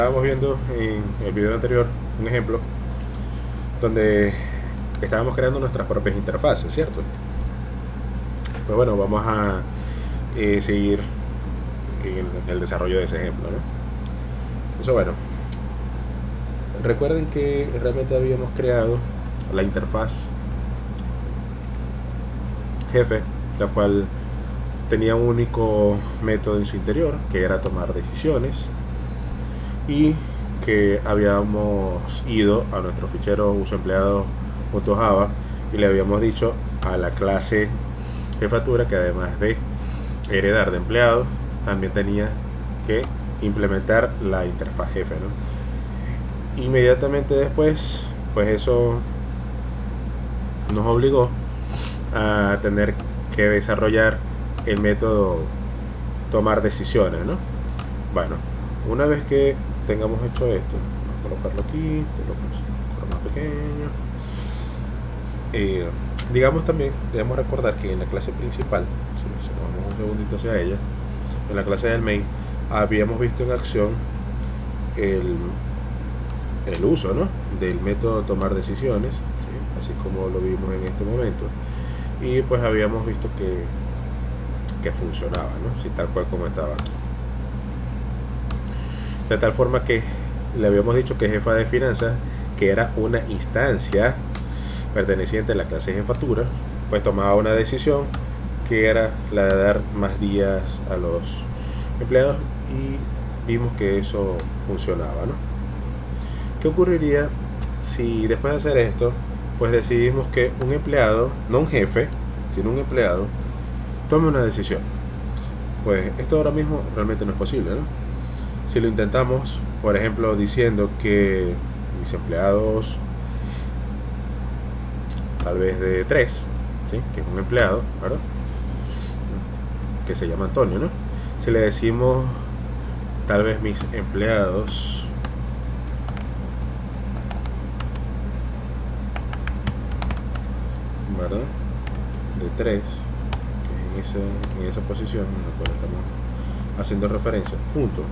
Estábamos viendo en el video anterior un ejemplo donde estábamos creando nuestras propias interfaces, ¿cierto? Pues bueno, vamos a seguir en el desarrollo de ese ejemplo, ¿no? Entonces, bueno, recuerden que realmente habíamos creado la interfaz jefe, la cual tenía un único método en su interior, que era tomar decisiones, y que habíamos ido a nuestro fichero usoempleado.java y le habíamos dicho a la clase jefatura que además de heredar de empleado, también tenía que implementar la interfaz jefe, ¿no? Inmediatamente después, pues eso nos obligó a tener que desarrollar el método tomar decisiones, ¿no? Bueno, una vez que tengamos hecho esto, vamos a colocarlo aquí, colocarlo más pequeño. Digamos también, debemos recordar que en la clase principal, si nos vamos un segundito hacia ella, en la clase del main, habíamos visto en acción el uso, ¿no?, del método tomar decisiones, ¿sí?, así como lo vimos en este momento, y pues habíamos visto que funcionaba, ¿no?, sí, tal cual como estaba aquí. De tal forma que le habíamos dicho que jefa de finanzas, que era una instancia perteneciente a la clase jefatura, pues tomaba una decisión que era la de dar más días a los empleados, y vimos que eso funcionaba, ¿no? ¿Qué ocurriría si después de hacer esto, pues decidimos que un empleado, no un jefe, sino un empleado, tome una decisión? Pues esto ahora mismo realmente no es posible, ¿no? Si lo intentamos, por ejemplo, diciendo que mis empleados, tal vez de 3, ¿sí?, que es un empleado, ¿verdad?, que se llama Antonio, ¿no? Si le decimos tal vez mis empleados ¿verdad?, de 3, que es en esa posición en la cual estamos haciendo referencia, punto.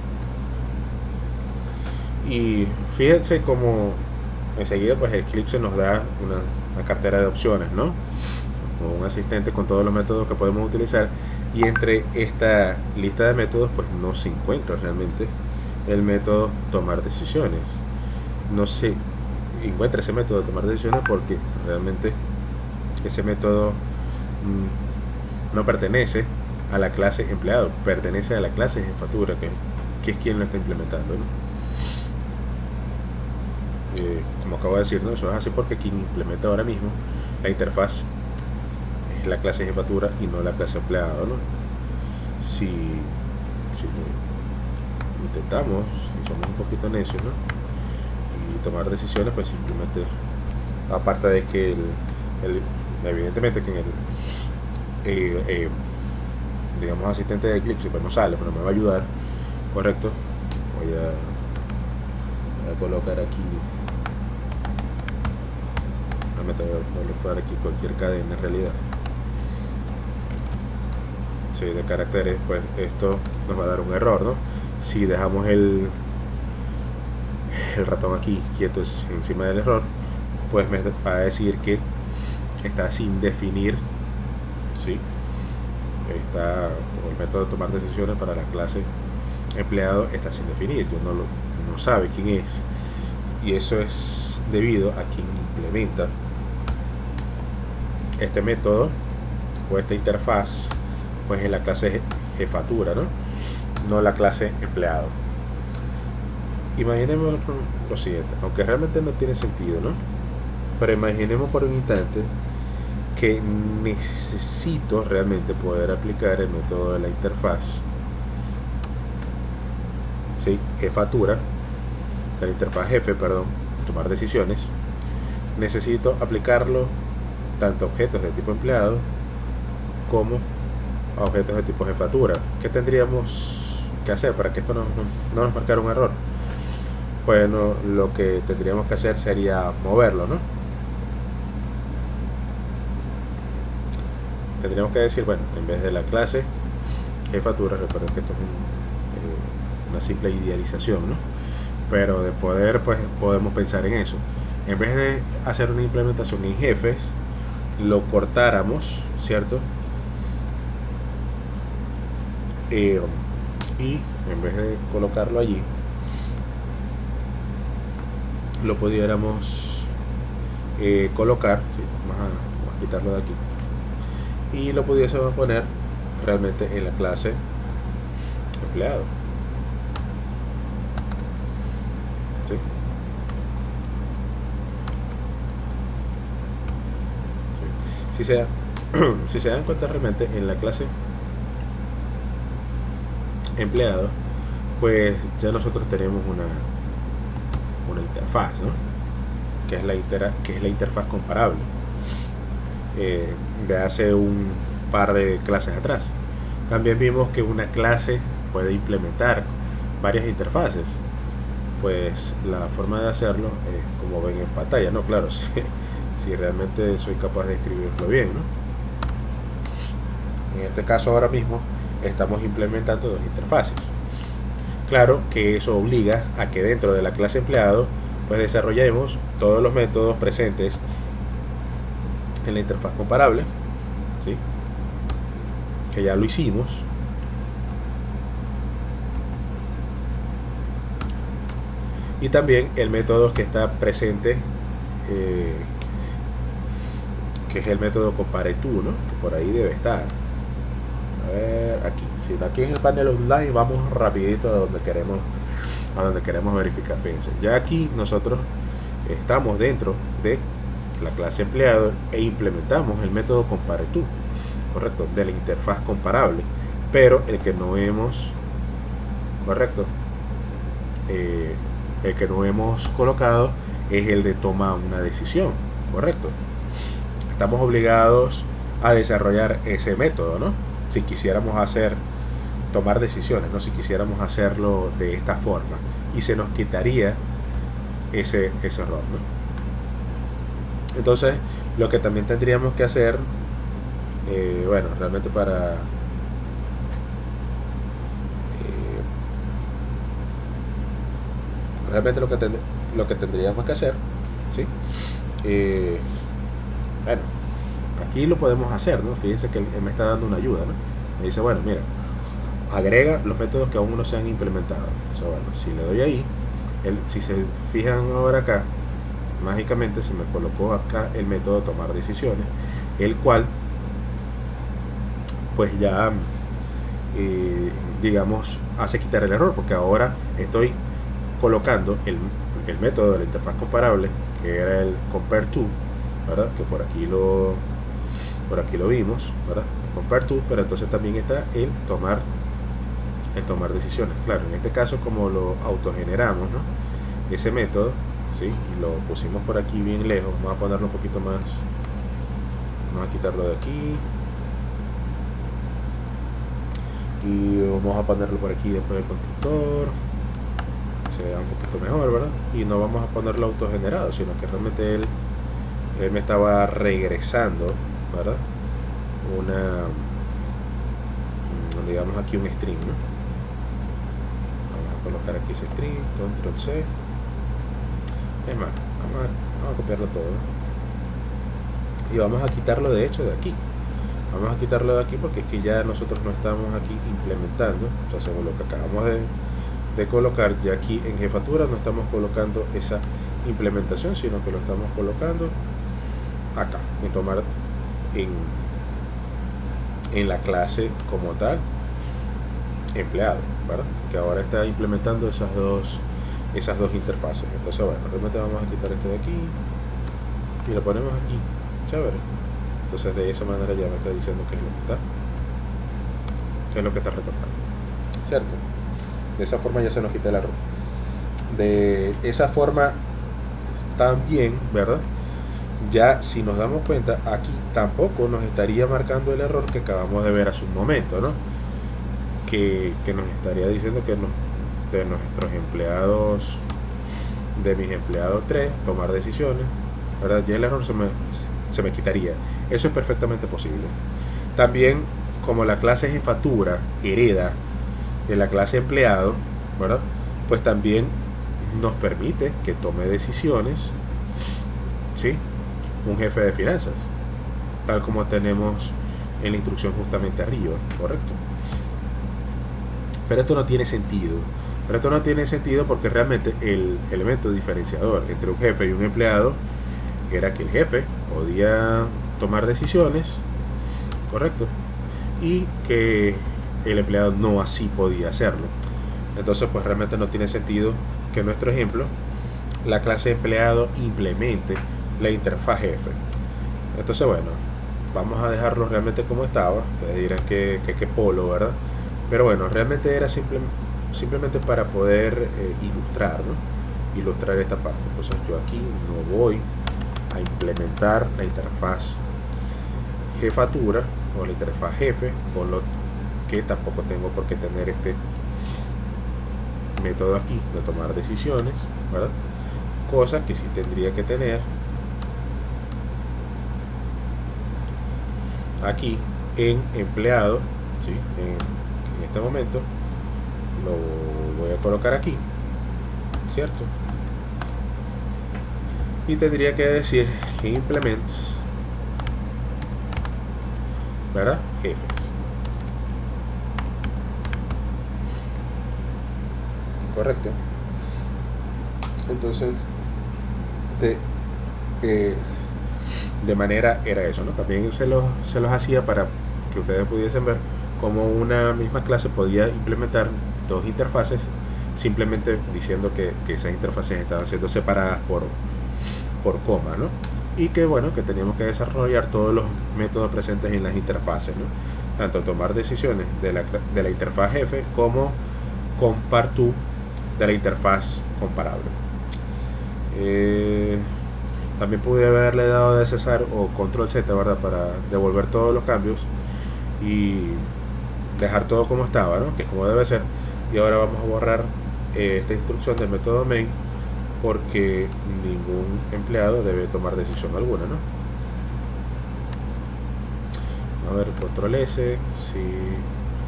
Y fíjense como enseguida pues Eclipse nos da una cartera de opciones, ¿no?, o un asistente con todos los métodos que podemos utilizar, y entre esta lista de métodos pues no se encuentra realmente el método tomar decisiones. No se encuentra ese método de tomar decisiones porque realmente ese método no pertenece a la clase empleado, pertenece a la clase jefatura, que es quien lo está implementando, ¿no? Como acabo de decir, ¿no?, eso es así porque quien implementa ahora mismo la interfaz es la clase jefatura y no la clase empleado, ¿no? Si intentamos, si somos un poquito necios, ¿no?, y tomar decisiones, pues simplemente, aparte de que evidentemente que en el digamos asistente de Eclipse pues no sale, pero me va a ayudar, correcto. Voy a colocar aquí, voy a colocar aquí cualquier cadena en realidad, sí, de caracteres. Pues esto nos va a dar un error, ¿no? Si dejamos el ratón aquí quieto encima del error, pues me va a decir que está sin definir, ¿sí? Está, el método de tomar decisiones para la clase empleado está sin definir, no sabe quién es, y eso es debido a quien implementa este método o esta interfaz pues en la clase jefatura, no la clase empleado. Imaginemos lo siguiente, aunque realmente no tiene sentido, ¿no?, pero imaginemos por un instante que necesito realmente poder aplicar el método de la interfaz, ¿sí?, jefatura, de la interfaz jefe, perdón, tomar decisiones. Necesito aplicarlo tanto a objetos de tipo empleado como a objetos de tipo jefatura. ¿Qué tendríamos que hacer para que esto no nos marcara un error? Bueno, lo que tendríamos que hacer sería moverlo, ¿no? Tendríamos que decir, bueno, en vez de la clase jefatura, recuerden que esto es una simple idealización, ¿no?, pero de poder, pues podemos pensar en eso. En vez de hacer una implementación en jefes, lo cortáramos, ¿cierto? Y en vez de colocarlo allí, lo pudiéramos colocar, ¿sí? Vamos a quitarlo de aquí, y lo pudiésemos poner realmente en la clase empleado, ¿sí? ¿Sí? Si se dan cuenta, realmente en la clase empleado, pues ya nosotros tenemos una interfaz, ¿no? que es la interfaz comparable de hace un par de clases atrás. También vimos que una clase puede implementar varias interfaces. Pues la forma de hacerlo es como ven en pantalla, ¿no? Claro, si realmente soy capaz de escribirlo bien, ¿no? En este caso ahora mismo estamos implementando dos interfaces. Claro que eso obliga a que dentro de la clase empleado pues desarrollemos todos los métodos presentes en la interfaz comparable, ¿sí? Que ya lo hicimos. Y también el método que está presente, que es el método compareTo, ¿no? Que por ahí debe estar. A ver, aquí. Sí, aquí en el panel online vamos rapidito a donde queremos verificar. Fíjense, ya aquí nosotros estamos dentro de la clase empleado e implementamos el método compareTo, correcto, de la interfaz comparable, pero el que no hemos, correcto, el que no hemos colocado es el de toma una decisión, correcto. Estamos obligados a desarrollar ese método, ¿no? Si quisiéramos tomar decisiones, ¿no? Si quisiéramos hacerlo de esta forma, y se nos quitaría ese error, ¿no? Entonces, lo que también tendríamos que hacer, bueno, realmente realmente lo que tendríamos que hacer, ¿sí? Bueno, aquí lo podemos hacer, ¿no? Fíjense que él me está dando una ayuda, ¿no? Me dice, bueno, mira, agrega los métodos que aún no se han implementado. Entonces, bueno, si le doy ahí, si se fijan ahora acá, mágicamente se me colocó acá el método tomar decisiones, el cual pues ya digamos hace quitar el error, porque ahora estoy colocando el método de la interfaz comparable, que era el compareTo, ¿verdad? Que por aquí lo vimos, ¿verdad? El compareTo, pero entonces también está el tomar decisiones. Claro, en este caso, como lo autogeneramos, ¿no? Ese método, ¿sí? Y lo pusimos por aquí bien lejos. Vamos a ponerlo un poquito más, vamos a quitarlo de aquí y vamos a ponerlo por aquí después del constructor, se vea un poquito mejor, ¿verdad? Y no vamos a ponerlo autogenerado, sino que realmente él me estaba regresando, ¿verdad? Digamos aquí un string, ¿no? Vamos a colocar aquí ese string, control C. Es más, vamos a copiarlo todo, ¿no? Y vamos a quitarlo de hecho de aquí. Vamos a quitarlo de aquí porque es que ya nosotros no estamos aquí implementando. Entonces hacemos lo que acabamos de colocar. Ya aquí en jefatura no estamos colocando esa implementación, sino que lo estamos colocando acá, en tomar en la clase como tal empleado, ¿verdad? Que ahora está implementando esas dos interfaces. Entonces, bueno, realmente vamos a quitar este de aquí y lo ponemos aquí, chévere. Entonces de esa manera ya me está diciendo qué es lo que está retornando, ¿cierto? De esa forma ya se nos quita el error. De esa forma también, ¿verdad? Ya si nos damos cuenta, aquí tampoco nos estaría marcando el error que acabamos de ver hace un momento, ¿no? Que nos estaría diciendo que de nuestros empleados, de mis empleados 3, tomar decisiones, ¿verdad? Ya el error se me quitaría. Eso es perfectamente posible. También, como la clase jefatura hereda de la clase empleado, ¿verdad? Pues también nos permite que tome decisiones, ¿sí? Un jefe de finanzas, tal como tenemos en la instrucción justamente arriba, ¿correcto? Pero esto no tiene sentido. Pero esto no tiene sentido porque realmente el elemento diferenciador entre un jefe y un empleado era que el jefe podía tomar decisiones, ¿correcto? Y que el empleado no así podía hacerlo. Entonces pues realmente no tiene sentido que en nuestro ejemplo la clase empleado implemente la interfaz jefe. Entonces bueno, vamos a dejarlo realmente como estaba. Ustedes dirán que polo, ¿verdad? Pero bueno, realmente era simplemente para poder ilustrar, ¿no? Ilustrar esta parte. Entonces yo aquí no voy a implementar la interfaz jefatura o la interfaz jefe, con lo que tampoco tengo por qué tener este método aquí de tomar decisiones, ¿verdad? Cosa que sí tendría que tener aquí en empleado, ¿sí? En este momento lo voy a colocar aquí, ¿cierto? Y tendría que decir que implements, ¿verdad? Jefes. Correcto. Entonces de manera era eso, ¿no? También se los hacía para que ustedes pudiesen ver cómo una misma clase podía implementar dos interfaces simplemente diciendo que esas interfaces estaban siendo separadas por coma, ¿no? Y que bueno, que teníamos que desarrollar todos los métodos presentes en las interfaces, ¿no? Tanto tomar decisiones de la interfaz jefe como compar to de la interfaz comparable. También pude haberle dado de cesar o control Z, ¿verdad? Para devolver todos los cambios y dejar todo como estaba, ¿no? Que es como debe ser. Y ahora vamos a borrar esta instrucción del método main porque ningún empleado debe tomar decisión alguna, ¿no? A ver, control S. Si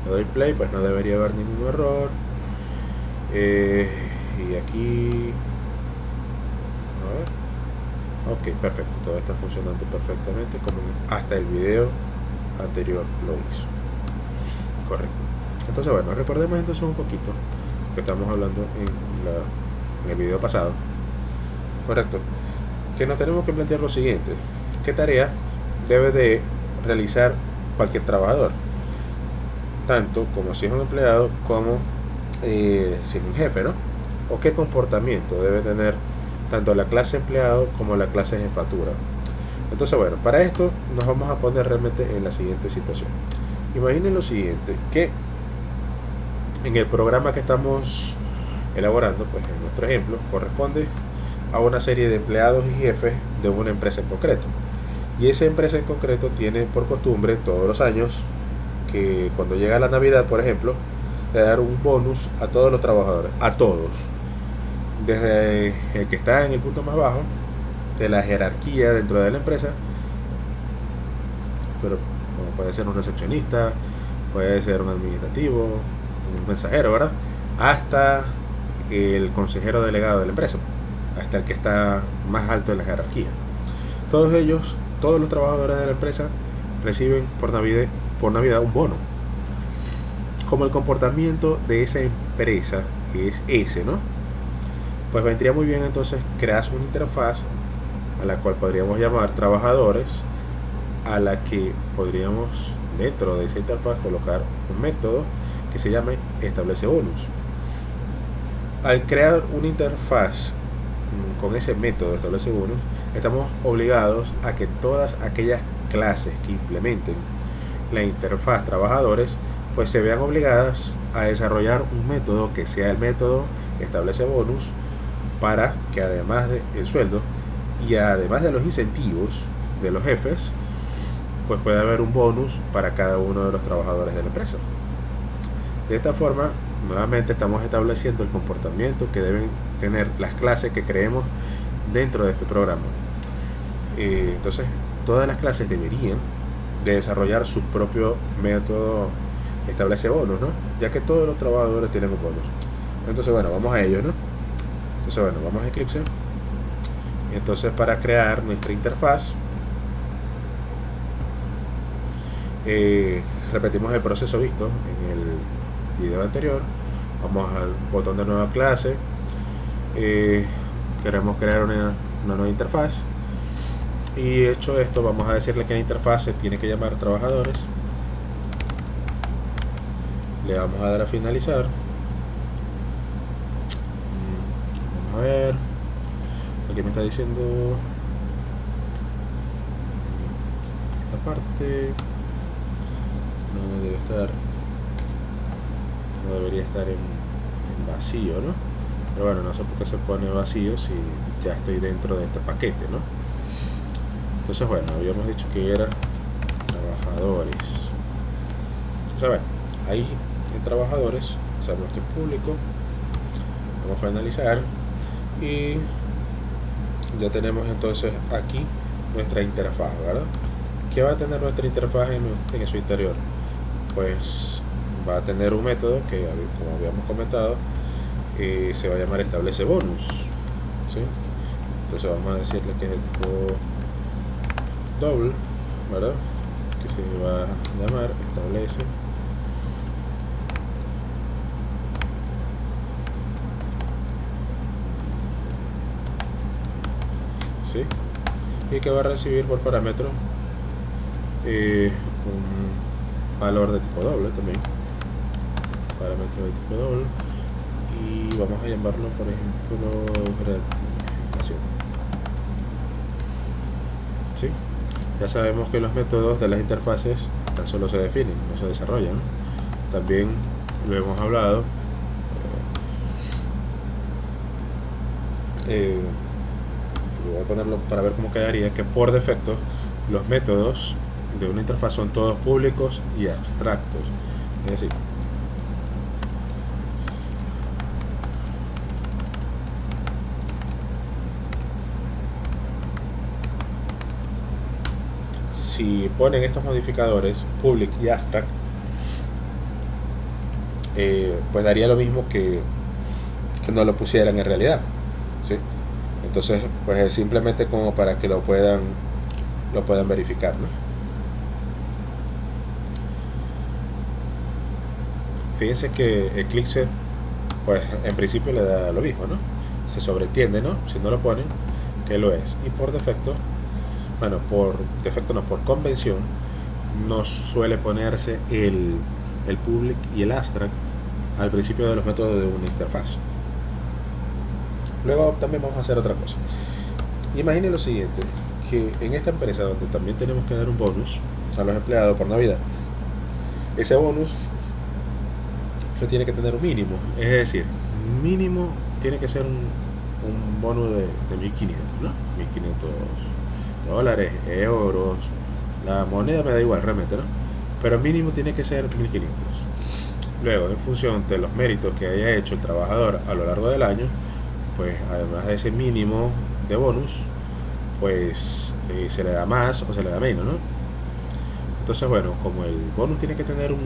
le doy play, pues no debería haber ningún error. Y aquí, a ver. Ok, perfecto, todo está funcionando perfectamente como hasta el video anterior lo hizo. Correcto. Entonces bueno, recordemos entonces un poquito lo que estamos hablando en el video pasado. Correcto. Que nos tenemos que plantear lo siguiente: ¿qué tarea debe de realizar cualquier trabajador? Tanto como si es un empleado como si es un jefe, ¿no? O qué comportamiento debe tener tanto la clase empleado como la clase jefatura. Entonces bueno, para esto nos vamos a poner realmente en la siguiente situación. Imaginen lo siguiente, que en el programa que estamos elaborando, pues en nuestro ejemplo, corresponde a una serie de empleados y jefes de una empresa en concreto. Y esa empresa en concreto tiene por costumbre todos los años que cuando llega la Navidad, por ejemplo, de dar un bonus a todos los trabajadores, a todos, desde el que está en el punto más bajo de la jerarquía dentro de la empresa, pero como puede ser un recepcionista, puede ser un administrativo, un mensajero, ¿verdad? Hasta el consejero delegado de la empresa, hasta el que está más alto en la jerarquía. Todos ellos, todos los trabajadores de la empresa reciben por Navidad un bono. Como el comportamiento de esa empresa es ese, ¿no? Pues vendría muy bien entonces crear una interfaz a la cual podríamos llamar trabajadores, a la que podríamos dentro de esa interfaz colocar un método que se llame establece bonus. Al crear una interfaz con ese método establece bonus, estamos obligados a que todas aquellas clases que implementen la interfaz trabajadores pues se vean obligadas a desarrollar un método que sea el método establece bonus, para que además del sueldo y además de los incentivos de los jefes, pues puede haber un bonus para cada uno de los trabajadores de la empresa. De esta forma, nuevamente estamos estableciendo el comportamiento que deben tener las clases que creemos dentro de este programa. Entonces, todas las clases deberían de desarrollar su propio método establece bonus, ¿no? Ya que todos los trabajadores tienen un bonus. Entonces, bueno, vamos a ello, ¿no? Entonces bueno, vamos a Eclipse. Y entonces para crear nuestra interfaz, repetimos el proceso visto en el video anterior. Vamos al botón de nueva clase. Queremos crear una nueva interfaz. Y hecho esto, vamos a decirle que la interfaz se tiene que llamar trabajadores. Le vamos a dar a finalizar. Vamos a ver. Aquí me está diciendo esta parte no debe estar, no debería estar en vacío, ¿no? Pero bueno, no sé por qué se pone vacío si ya estoy dentro de este paquete, ¿no? Entonces bueno, habíamos dicho que era trabajadores. Entonces bueno, ahí en trabajadores sabemos que es público. Vamos a finalizar y ya tenemos entonces aquí nuestra interfaz, ¿verdad? ¿Qué va a tener nuestra interfaz en su interior? Pues va a tener un método que, como habíamos comentado, se va a llamar establece bonus, ¿sí? Entonces vamos a decirle que es de tipo double, ¿verdad? Que se va a llamar establece ¿sí? Y que va a recibir por parámetro un valor de tipo doble también, parámetro de tipo doble, y vamos a llamarlo por ejemplo gratificación, ¿sí? Ya sabemos que los métodos de las interfaces tan solo se definen, no se desarrollan. También lo hemos hablado, voy a ponerlo para ver cómo quedaría, que por defecto los métodos de una interfaz son todos públicos y abstractos. Es decir, si ponen estos modificadores public y abstract, pues daría lo mismo que no lo pusieran en realidad, ¿sí? Entonces pues es simplemente como para que lo puedan verificar, ¿no? Fíjense que Eclipse pues en principio le da lo mismo, ¿no? Se sobreentiende, ¿no? Si no lo ponen, que lo es. Y por defecto, bueno, por defecto no, por convención, no suele ponerse el public y el abstract al principio de los métodos de una interfaz. Luego también vamos a hacer otra cosa. Imaginen lo siguiente, que en esta empresa donde también tenemos que dar un bonus a los empleados por Navidad, ese bonus no tiene que tener un mínimo, es decir, mínimo tiene que ser un bono de 1500, ¿no? 1500 dólares, euros, la moneda me da igual realmente, ¿no? Pero mínimo tiene que ser 1500. Luego, en función de los méritos que haya hecho el trabajador a lo largo del año, pues además de ese mínimo de bonus, pues se le da más o se le da menos, ¿no? Entonces bueno, como el bonus tiene que tener un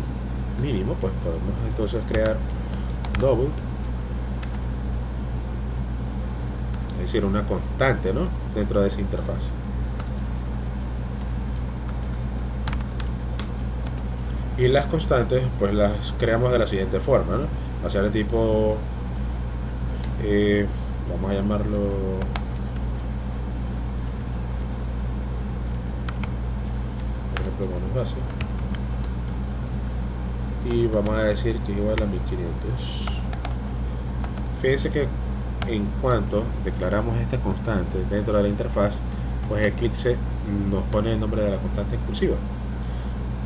mínimo, pues podemos entonces crear double, es decir, una constante, ¿no? Dentro de esa interfaz. Y las constantes pues las creamos de la siguiente forma, ¿no? Va a ser de tipo vamos a llamarlo por ejemplo bonus base, y vamos a decir que es igual a 1500. Fíjense que en cuanto declaramos esta constante dentro de la interfaz, pues Eclipse nos pone el nombre de la constante en cursiva.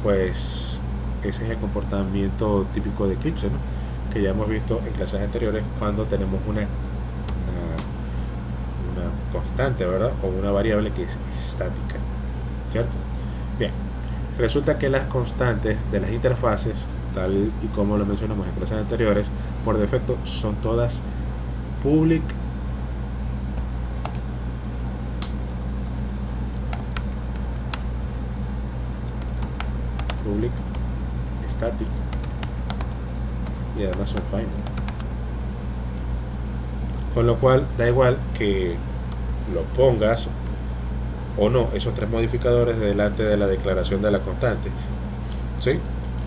Pues ese es el comportamiento típico de Eclipse, ¿no? Que ya hemos visto en clases anteriores cuando tenemos una constante, ¿verdad? O una variable que es estática, ¿cierto? Bien, resulta que las constantes de las interfaces, tal y como lo mencionamos en clases anteriores, por defecto son todas public static y además son final. Con lo cual da igual que lo pongas o no esos tres modificadores delante de la declaración de la constante, ¿sí?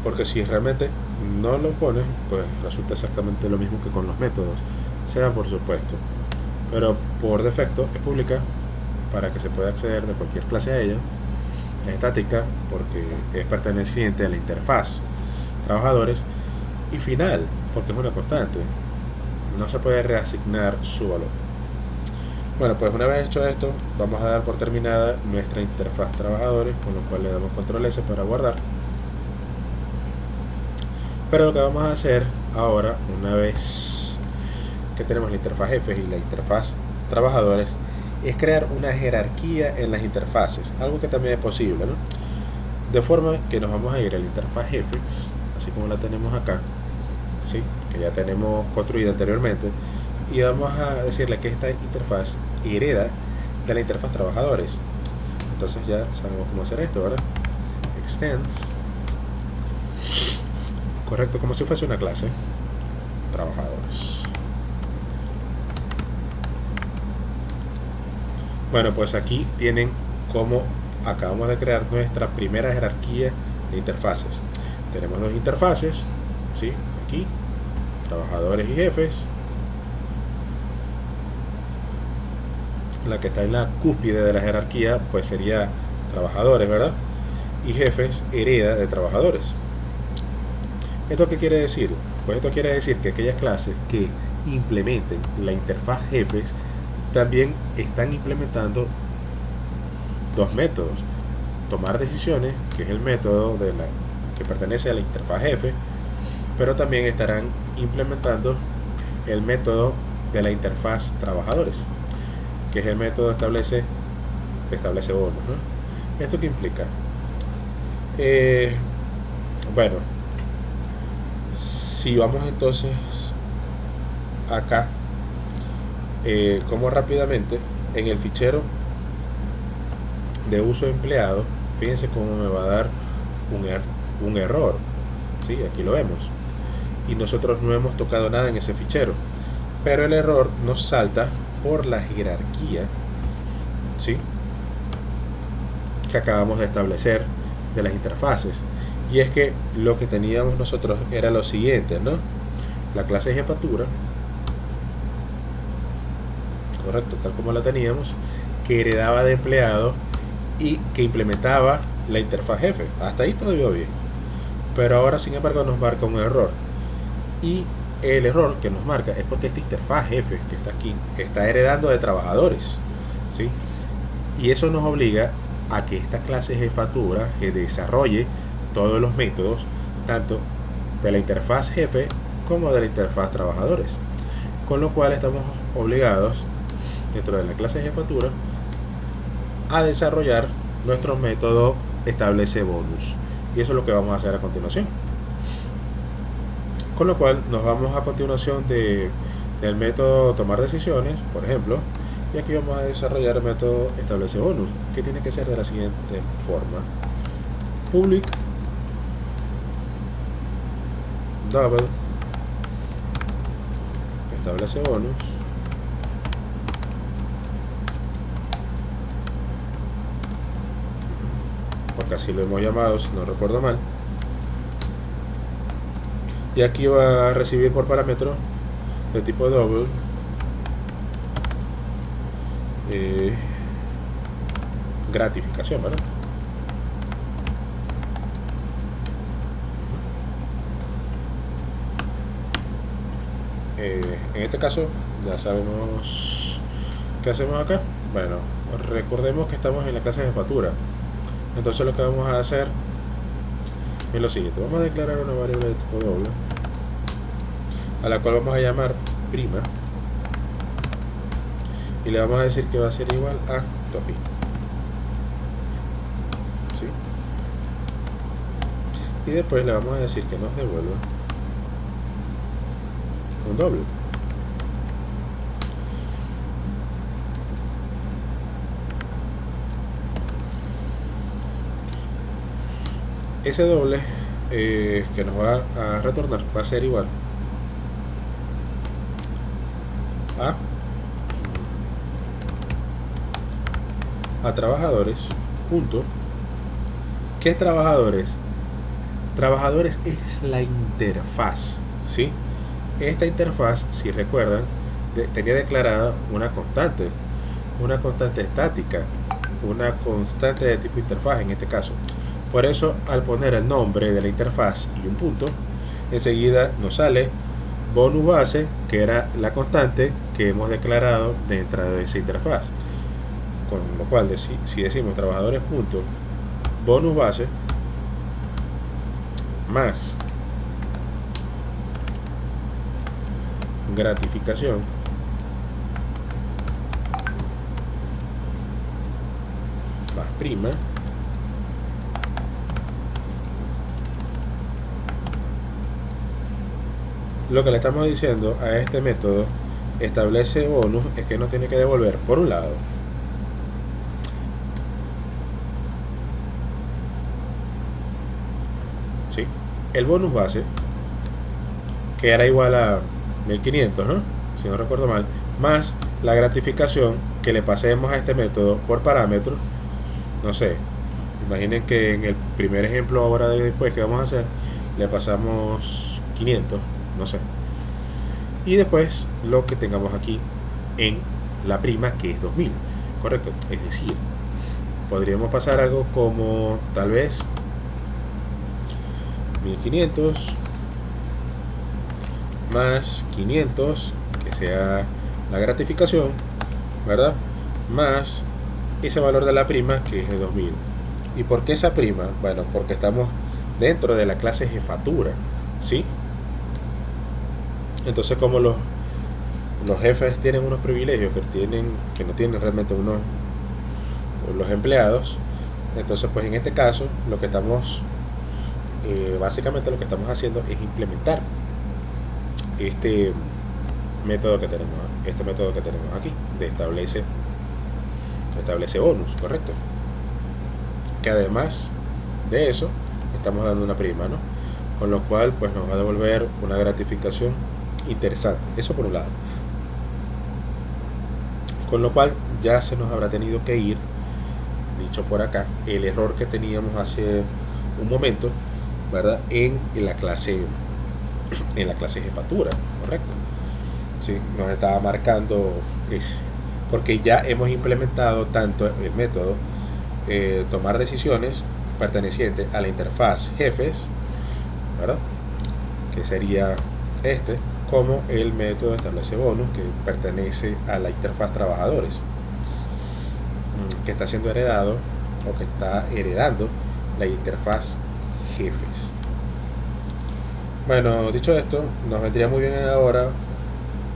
Porque si realmente no lo pones, pues resulta exactamente lo mismo que con los métodos, sea por supuesto, pero por defecto es pública para que se pueda acceder de cualquier clase a ella. Es estática porque es perteneciente a la interfaz trabajadores, y final porque es una constante, no se puede reasignar su valor. Bueno, pues una vez hecho esto, vamos a dar por terminada nuestra interfaz trabajadores, con lo cual le damos control S para guardar. Pero lo que vamos a hacer ahora, una vez que tenemos la interfaz jefes y la interfaz trabajadores, es crear una jerarquía en las interfaces, algo que también es posible, ¿no? De forma que nos vamos a ir a la interfaz jefes, así como la tenemos acá, ¿sí? Que ya tenemos construida anteriormente, y vamos a decirle que esta interfaz hereda de la interfaz trabajadores. Entonces ya sabemos cómo hacer esto, ¿verdad? Extends, correcto, como si fuese una clase trabajadores. Bueno, pues aquí tienen cómo acabamos de crear nuestra primera jerarquía de interfaces. Tenemos dos interfaces, ¿sí? Aquí, trabajadores y jefes. La que está en la cúspide de la jerarquía, pues sería trabajadores, ¿verdad? Y jefes hereda de trabajadores. ¿Esto qué quiere decir? Pues esto quiere decir que aquellas clases que implementen la interfaz jefes también están implementando dos métodos: tomar decisiones, que es el método que pertenece a la interfaz jefe, pero también estarán implementando el método de la interfaz trabajadores, que es el método establece bonos, ¿no? ¿Esto qué implica? Bueno, si vamos entonces acá, como rápidamente en el fichero de uso empleado, fíjense cómo me va a dar un error, ¿sí? Aquí lo vemos, y nosotros no hemos tocado nada en ese fichero, pero el error nos salta por la jerarquía, ¿sí? Que acabamos de establecer de las interfaces. Y es que lo que teníamos nosotros era lo siguiente, ¿no? La clase jefatura, correcto, tal como la teníamos, que heredaba de empleado y que implementaba la interfaz jefe. Hasta ahí todo iba bien, pero ahora sin embargo nos marca un error, y el error que nos marca es porque esta interfaz jefe que está aquí está heredando de trabajadores, ¿sí? Y eso nos obliga a que esta clase jefatura desarrolle todos los métodos, tanto de la interfaz jefe como de la interfaz trabajadores, con lo cual estamos obligados dentro de la clase jefatura a desarrollar nuestro método establece bonus, y eso es lo que vamos a hacer a continuación. Con lo cual nos vamos a continuación del método tomar decisiones, por ejemplo, y aquí vamos a desarrollar el método establece bonus, que tiene que ser de la siguiente forma: public double establece bonus porque así lo hemos llamado, si no recuerdo mal, y aquí va a recibir por parámetro de tipo double gratificación, ¿verdad? En este caso ya sabemos qué hacemos acá. Bueno, recordemos que estamos en la clase de jefatura, entonces lo que vamos a hacer es lo siguiente: vamos a declarar una variable de tipo doble, a la cual vamos a llamar prima, y le vamos a decir que va a ser igual a 2i, ¿sí? Y después le vamos a decir que nos devuelva un doble. Ese doble que nos va a retornar va a ser igual a a trabajadores, punto. ¿Qué es trabajadores? Trabajadores es la interfaz, ¿sí? Esta interfaz, si recuerdan, tenía declarada una constante estática, una constante de tipo interfaz en este caso. Por eso, al poner el nombre de la interfaz y un punto, enseguida nos sale bonus base, que era la constante que hemos declarado dentro de esa interfaz. Con lo cual, si decimos trabajadores punto bonus base más gratificación más prima, lo que le estamos diciendo a este método establece bonus es que no tiene que devolver, por un lado, ¿sí?, el bonus base, que era igual a 1500, ¿no?, si no recuerdo mal, más la gratificación que le pasemos a este método por parámetro. No sé, imaginen que en el primer ejemplo ahora de después que vamos a hacer le pasamos 500, no sé, y después lo que tengamos aquí en la prima, que es 2000, correcto. Es decir, podríamos pasar algo como tal vez 1500 más 500, que sea la gratificación, ¿verdad?, más ese valor de la prima, que es de 2000. ¿Y por qué esa prima? Bueno, porque estamos dentro de la clase jefatura, ¿sí? Entonces, como los jefes tienen unos privilegios que no tienen realmente los empleados, entonces pues en este caso lo que estamos básicamente lo que estamos haciendo es implementar este método que tenemos aquí de establece bonus, correcto, que además de eso estamos dando una prima, ¿no?, con lo cual pues nos va a devolver una gratificación interesante. Eso por un lado, con lo cual ya se nos habrá tenido que ir, dicho por acá, el error que teníamos hace un momento, ¿verdad?, en la clase jefatura, correcto. Sí, nos estaba marcando eso, porque ya hemos implementado tanto el método tomar decisiones perteneciente a la interfaz jefes, ¿verdad?, que sería este, como el método establece bonus, que pertenece a la interfaz trabajadores, que está siendo heredado o que está heredando la interfaz jefes. Bueno, dicho esto, nos vendría muy bien ahora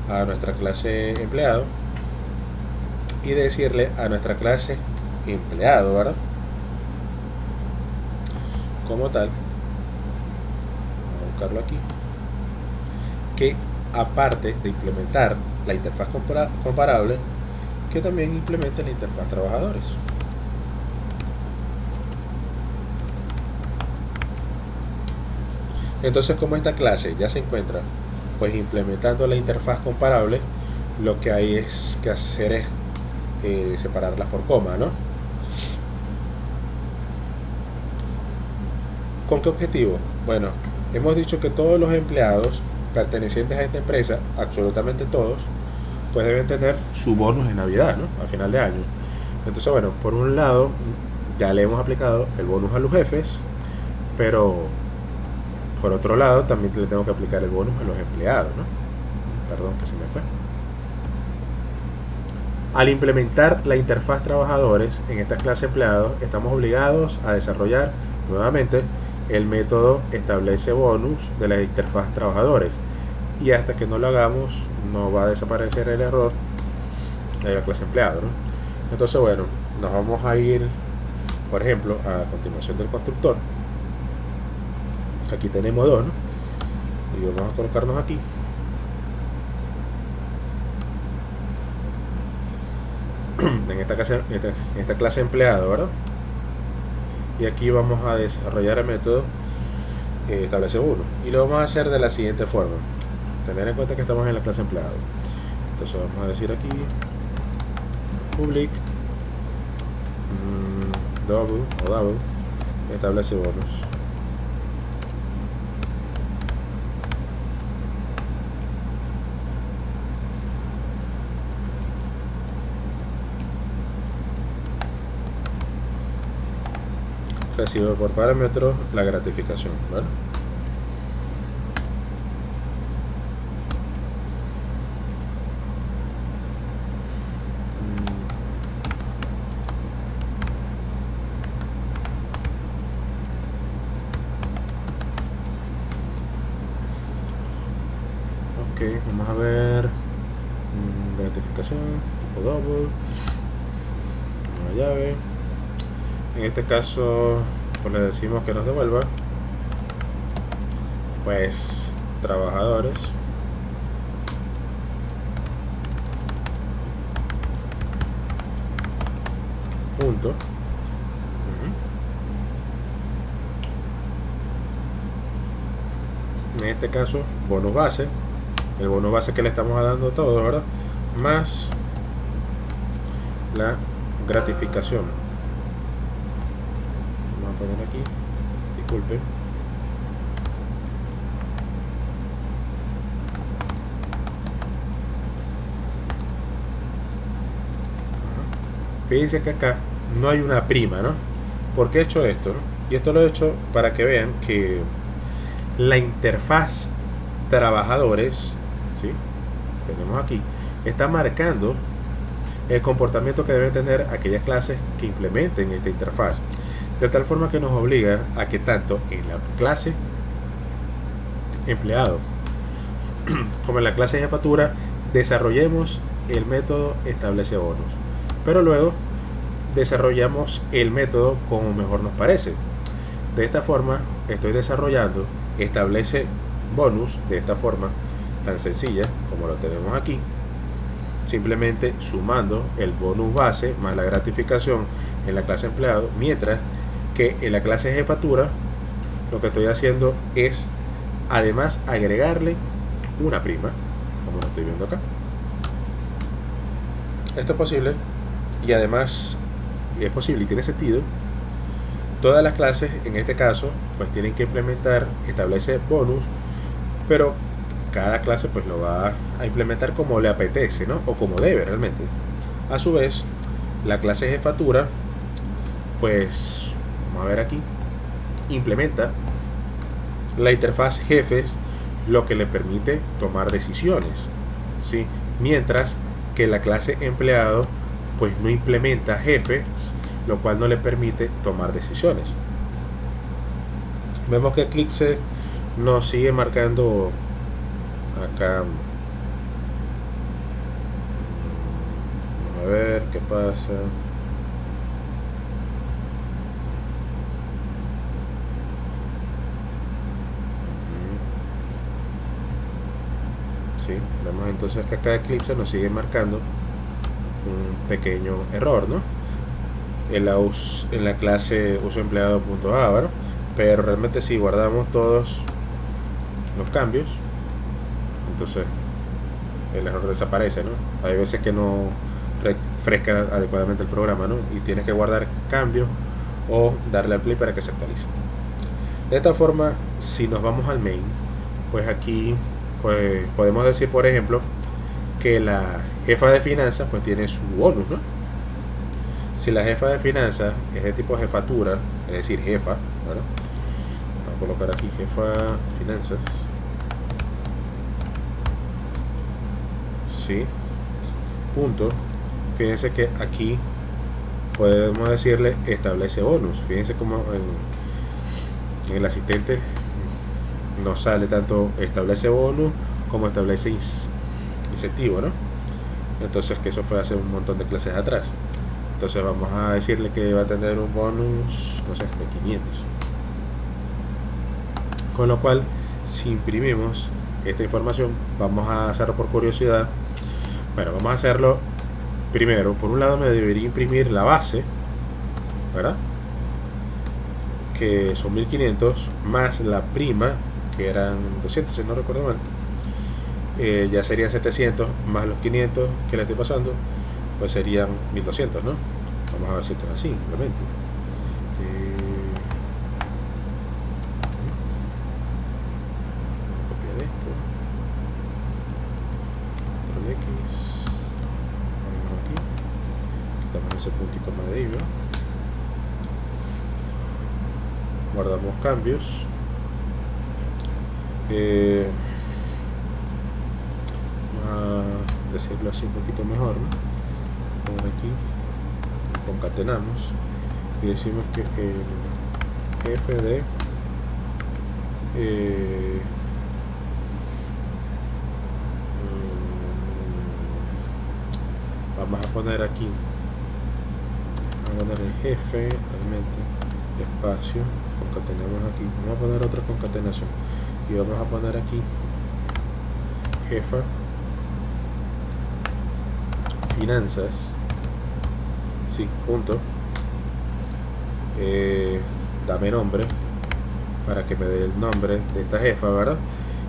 a nuestra clase empleado y decirle a nuestra clase empleado, ¿verdad?, como tal, vamos a buscarlo aquí, que aparte de implementar la interfaz comparable, que también implemente la interfaz trabajadores. Entonces, como esta clase ya se encuentra pues implementando la interfaz comparable, lo que hay es que hacer es separarlas por coma, ¿no? ¿Con qué objetivo? Bueno, hemos dicho que todos los empleados pertenecientes a esta empresa, absolutamente todos, pues deben tener su bonus en Navidad, ¿no?, a final de año. Entonces, bueno, por un lado ya le hemos aplicado el bonus a los jefes, pero por otro lado también le tengo que aplicar el bonus a los empleados, ¿no? Perdón, que se me fue. Al implementar la interfaz trabajadores en esta clase empleados, estamos obligados a desarrollar nuevamente el método establece bonus de la interfaz trabajadores, y hasta que no lo hagamos no va a desaparecer el error de la clase empleado, ¿no? Entonces, bueno, nos vamos a ir, por ejemplo, a continuación del constructor. Aquí tenemos dos, ¿no?, y vamos a colocarnos aquí. En esta clase empleado, ¿verdad? Y aquí vamos a desarrollar el método establece uno, y lo vamos a hacer de la siguiente forma. Tener en cuenta que estamos en la clase empleado. Entonces vamos a decir aquí public double o double establece bonus. Recibe por parámetro la gratificación, ¿vale? Ok, vamos a ver gratificación, tipo double, una llave. En este caso, pues le decimos que nos devuelva pues trabajadores punto en este caso bonus base, el bonus base que le estamos dando a todos, ¿verdad? Más la gratificación. Vamos a poner aquí, disculpe. Fíjense que acá no hay una prima, ¿no? ¿Por qué he hecho esto, no? Y esto lo he hecho para que vean que la interfaz trabajadores, ¿sí? Tenemos aquí, está marcando el comportamiento que deben tener aquellas clases que implementen esta interfaz, de tal forma que nos obliga a que tanto en la clase empleado como en la clase jefatura desarrollemos el método establece bonus, pero luego desarrollamos el método como mejor nos parece. De esta forma estoy desarrollando establece bonus de esta forma tan sencilla como lo tenemos aquí, simplemente sumando el bonus base más la gratificación en la clase empleado, mientras que en la clase jefatura lo que estoy haciendo es además agregarle una prima, como lo estoy viendo acá. Esto es posible y además es posible y tiene sentido. Todas las clases en este caso pues tienen que implementar establece bonus, pero cada clase pues lo va a implementar como le apetece, ¿no? O como debe realmente. A su vez la clase jefatura pues vamos a ver aquí, implementa la interfaz jefes, lo que le permite tomar decisiones, ¿sí? Mientras que la clase empleado pues no implementa jefes, lo cual no le permite tomar decisiones. Vemos que Eclipse nos sigue marcando acá. A ver qué pasa. Sí, vemos entonces que acá Eclipse nos sigue marcando un pequeño error, ¿no? En la clase usoempleado.a, ¿no? Pero realmente si guardamos todos los cambios, entonces el error desaparece, ¿no? Hay veces que no refresca adecuadamente el programa, ¿no? Y tienes que guardar cambios o darle al play para que se actualice. De esta forma, si nos vamos al main, pues aquí pues podemos decir, por ejemplo, que la jefa de finanzas pues tiene su bonus, ¿no? Si la jefa de finanzas es de tipo jefatura, es decir, jefa, ¿verdad? Vamos a colocar aquí jefa finanzas. Sí. Punto. Fíjense que aquí podemos decirle establece bonus. Fíjense como en el asistente nos sale tanto establece bonus como establece incentivo, ¿no? Entonces que eso fue hace un montón de clases atrás. Entonces vamos a decirle que va a tener un bonus, no sé, de 500. Con lo cual, si imprimimos esta información, vamos a hacerlo por curiosidad. Bueno, vamos a hacerlo primero. Por un lado me debería imprimir la base, ¿verdad? Que son 1500 más la prima, que eran 200 si no recuerdo mal. Ya serían 700 más los 500 que le estoy pasando, pues serían 1200, ¿no? Vamos a ver si esto es así, obviamente. Copia de esto. Control X. Vamos aquí. Quitamos ese puntito medio. Guardamos cambios. Vamos a decirlo así un poquito mejor, ¿no? Por aquí concatenamos y decimos que el jefe de vamos a poner aquí, vamos a poner el jefe realmente espacio, concatenamos aquí, vamos a poner otra concatenación y vamos a poner aquí jefa finanzas, sí, punto, dame nombre para que me dé el nombre de esta jefa, ¿verdad?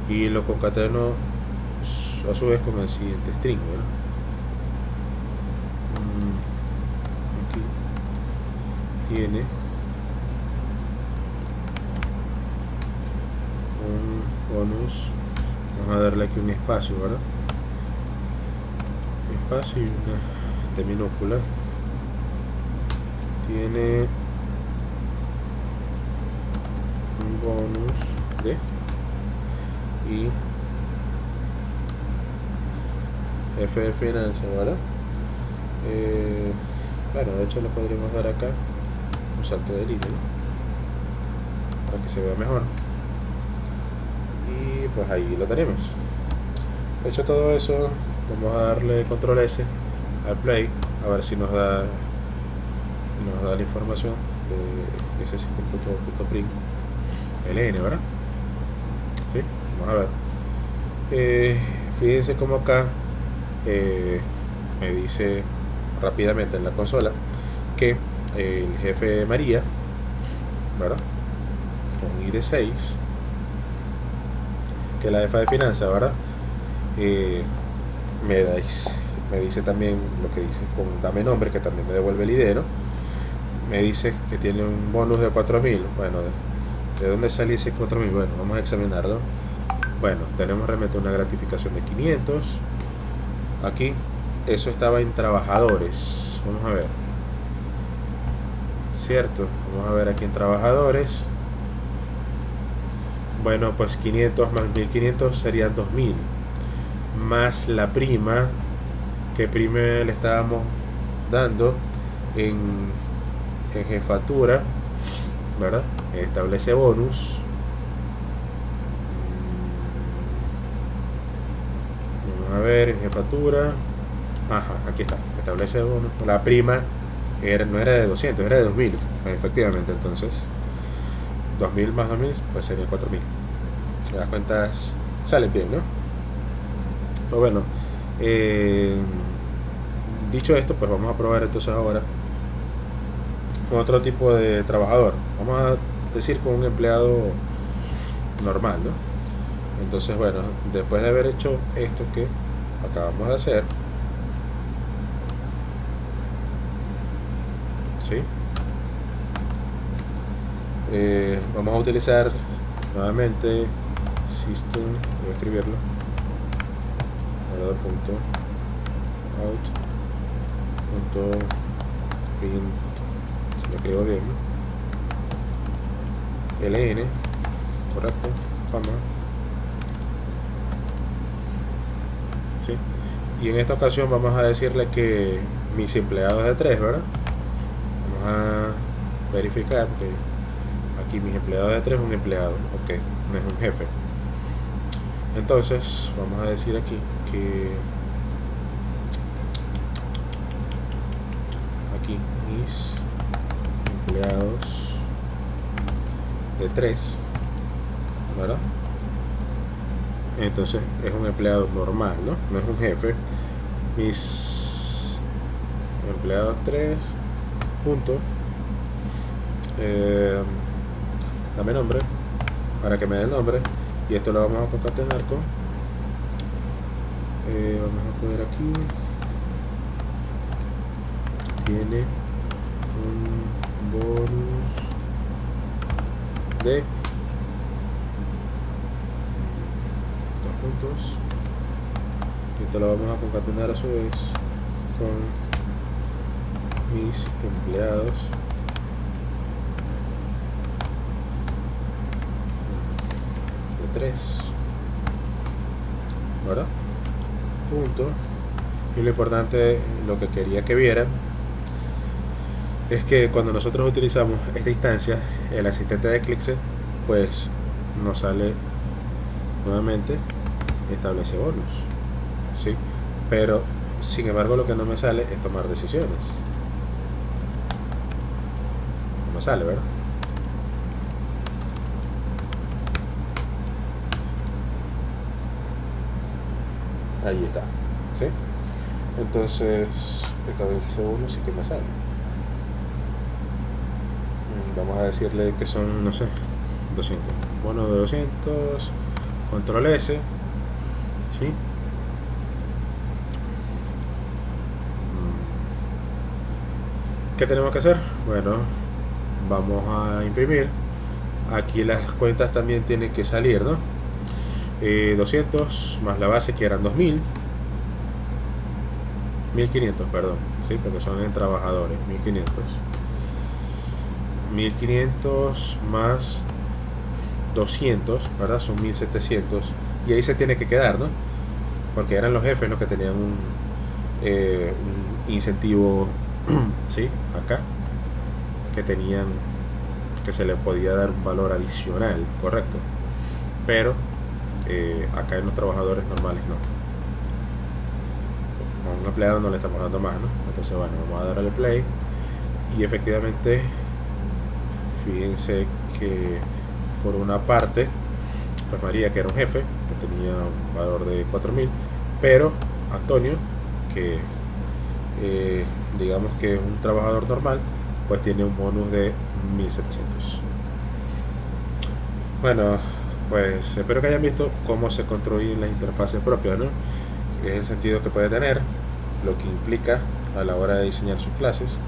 Y lo concateno a su vez con el siguiente string, ¿verdad? Aquí tiene un bonus, vamos a darle aquí un espacio, ¿verdad? Espacio y una T minúscula. Tiene un bonus de y F de finanzas, ¿verdad? Bueno, de hecho le podríamos dar acá un salto de línea, ¿no? Para que se vea mejor. Y pues ahí lo tenemos. Hecho todo eso, vamos a darle control S al play a ver si nos da la información de ese system.print ln, ¿verdad? ¿Sí? Vamos a ver. Fíjense como acá me dice rápidamente en la consola que el jefe María, ¿verdad? Con ID 6, que la jefa de finanzas, ¿verdad? Me dice también lo que dice con dame nombre, que también me devuelve el ID, ¿no? Me dice que tiene un bonus de 4.000. Bueno, ¿de dónde sale ese 4.000? Bueno, vamos a examinarlo. Bueno, tenemos realmente una gratificación de 500. Aquí, eso estaba en trabajadores. Vamos a ver. Cierto, vamos a ver aquí en trabajadores. Bueno, pues 500 más 1500 serían 2000. Más la prima, que prima le estábamos dando en jefatura, ¿verdad? Establece bonus. Vamos a ver en jefatura. Ajá, aquí está. Establece bonus. La prima no era de 200, era de 2000. Efectivamente, entonces 2000 más 2000 pues sería 4000. Las cuentas salen bien, ¿no? Pues bueno, dicho esto, pues vamos a probar entonces ahora con otro tipo de trabajador. Vamos a decir con un empleado normal, ¿no? Entonces, bueno, después de haber hecho esto que acabamos de hacer, ¿sí? Vamos a utilizar nuevamente system, voy a escribirlo, .out.print, si lo escribo bien, ln, correcto, coma, ¿sí? Y en esta ocasión vamos a decirle que mis empleados de 3, ¿verdad? Vamos a verificar que aquí mis empleados de 3 es un empleado, ok, no es un jefe. Entonces vamos a decir aquí que aquí mis empleados de 3, ¿verdad? Entonces es un empleado normal, ¿no? No es un jefe. Mis empleados 3 punto dame nombre para que me dé el nombre, y esto lo vamos a concatenar con vamos a poner aquí tiene un bonus de 2 puntos, y esto lo vamos a concatenar a su vez con mis empleados de 3, ¿verdad? Punto. Y lo importante, lo que quería que vieran, es que cuando nosotros utilizamos esta instancia, el asistente de Eclipse, pues nos sale nuevamente establece bonus, ¿sí? Pero sin embargo lo que no me sale es tomar decisiones. No me sale, ¿verdad? Ahí está, ¿sí? Entonces establece bonus sí que me sale. Vamos a decirle que son, no sé, 200. Bono de 200, control S, ¿sí? ¿Qué tenemos que hacer? Bueno, vamos a imprimir. Aquí las cuentas también tienen que salir, ¿no? 200 más la base, que eran 2000, 1500, perdón, ¿sí? Porque son en trabajadores, 1500 más 200, ¿verdad? Son 1700, y ahí se tiene que quedar, ¿no? Porque eran los jefes los que tenían un incentivo, ¿sí? Acá, que tenían, que se le podía dar un valor adicional, correcto, pero acá en los trabajadores normales no. A un empleado no le estamos dando más, ¿no? Entonces, bueno, vamos a darle play, y efectivamente, fíjense que por una parte, pues María, que era un jefe, que tenía un valor de 4000, pero Antonio, que digamos que es un trabajador normal, pues tiene un bonus de 1700. Bueno, pues espero que hayan visto cómo se construyen las interfaces propias, ¿no? Es el sentido que puede tener, lo que implica a la hora de diseñar sus clases,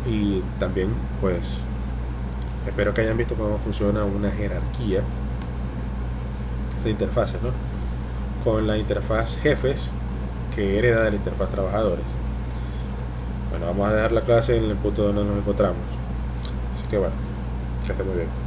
y también pues espero que hayan visto cómo funciona una jerarquía de interfaces, ¿no? Con la interfaz jefes, que hereda de la interfaz trabajadores. Bueno, vamos a dejar la clase en el punto donde nos encontramos. Así que bueno, que esté muy bien.